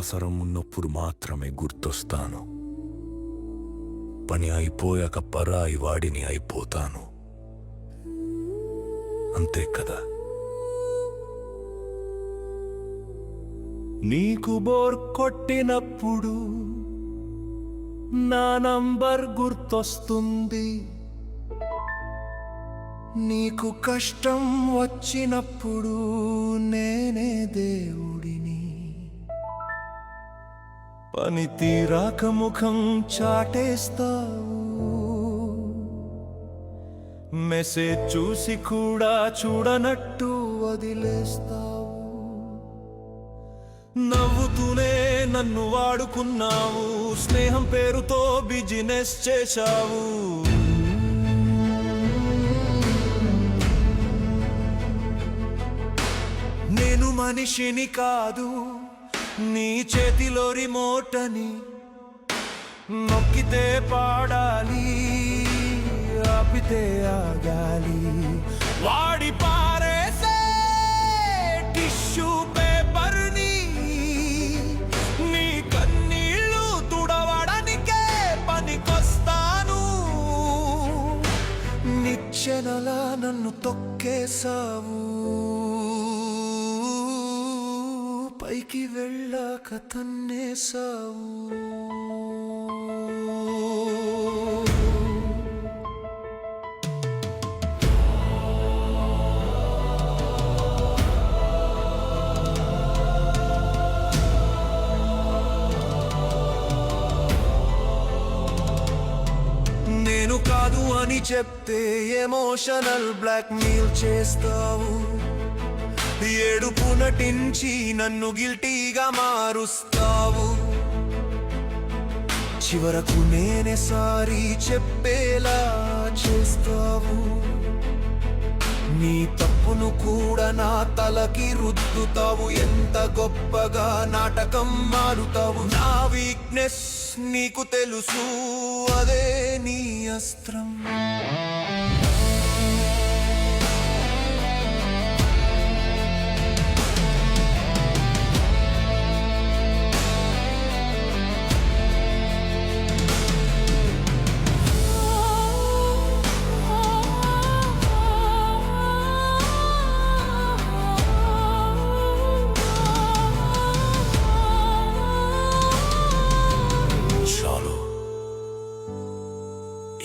అవసరం ఉన్నప్పుడు మాత్రమే గుర్తొస్తాను. పని అయిపోయాక పరాయి వాడిని అయిపోతాను. అంతే కదా? నీకు బోర్ కొట్టినప్పుడు నా నంబర్ గుర్తొస్తుంది. నీకు కష్టం వచ్చినప్పుడు నేనే దేవుడిని. పని తీరాక ముఖం చాటేస్తావు. మెసేజ్ చూసి కూడా చూడనట్టు వదిలేస్తావు. నవ్వుతూనే నన్ను వాడుకున్నావు. స్నేహం పేరుతో బిజినెస్ చేశావు. నేను మనిషిని కాదు, నీ చేతిలో రిమోట్ అని. నొక్కితే పాడాలి, ఆపితే ఆగాలి. వాడి పారేసే టిష్యూ పేపర్ని నీ కన్నీళ్ళు తుడవడానికే పనికొస్తాను. నిచ్చెనలా నన్ను తొక్కేశావు. పైకి వెళ్ళాక తన్నేశావు. నేను కాదు అని చెప్తే ఎమోషనల్ బ్లాక్మెయిల్ చేస్తావు. ఏడుపు నటించి నన్ను గిల్టీగా మారుస్తావు. చివరకు నేనే సారీ చెప్పేలా చేస్తావు. నీ తప్పును కూడా నా తలకి రుద్దుతావు. ఎంత గొప్పగా నాటకం మారుతావు. నా వీక్నెస్ నీకు తెలుసు, అదే నీ అస్త్రం.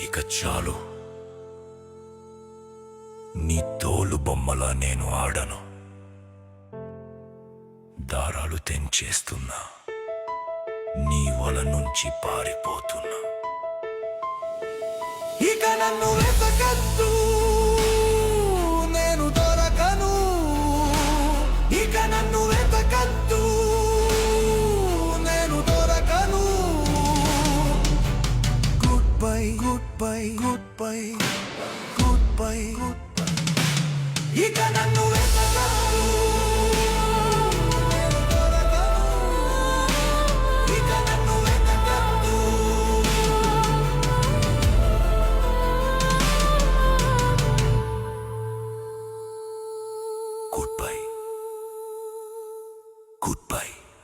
ఇక చాలు. నీ తోలు బొమ్మలా నేను ఆడను. దారాలు తెంచేస్తున్నా, నీ వల నుంచి పారిపోతున్నా. ఇక నన్ను వెతకద్దు, నేను దొరకను. ఇక నన్ను వెతకద్దు, నేను దొరకను. Goodbye, goodbye, goodbye, goodbye, goodbye. ఇక నన్ను వెతకద్దు.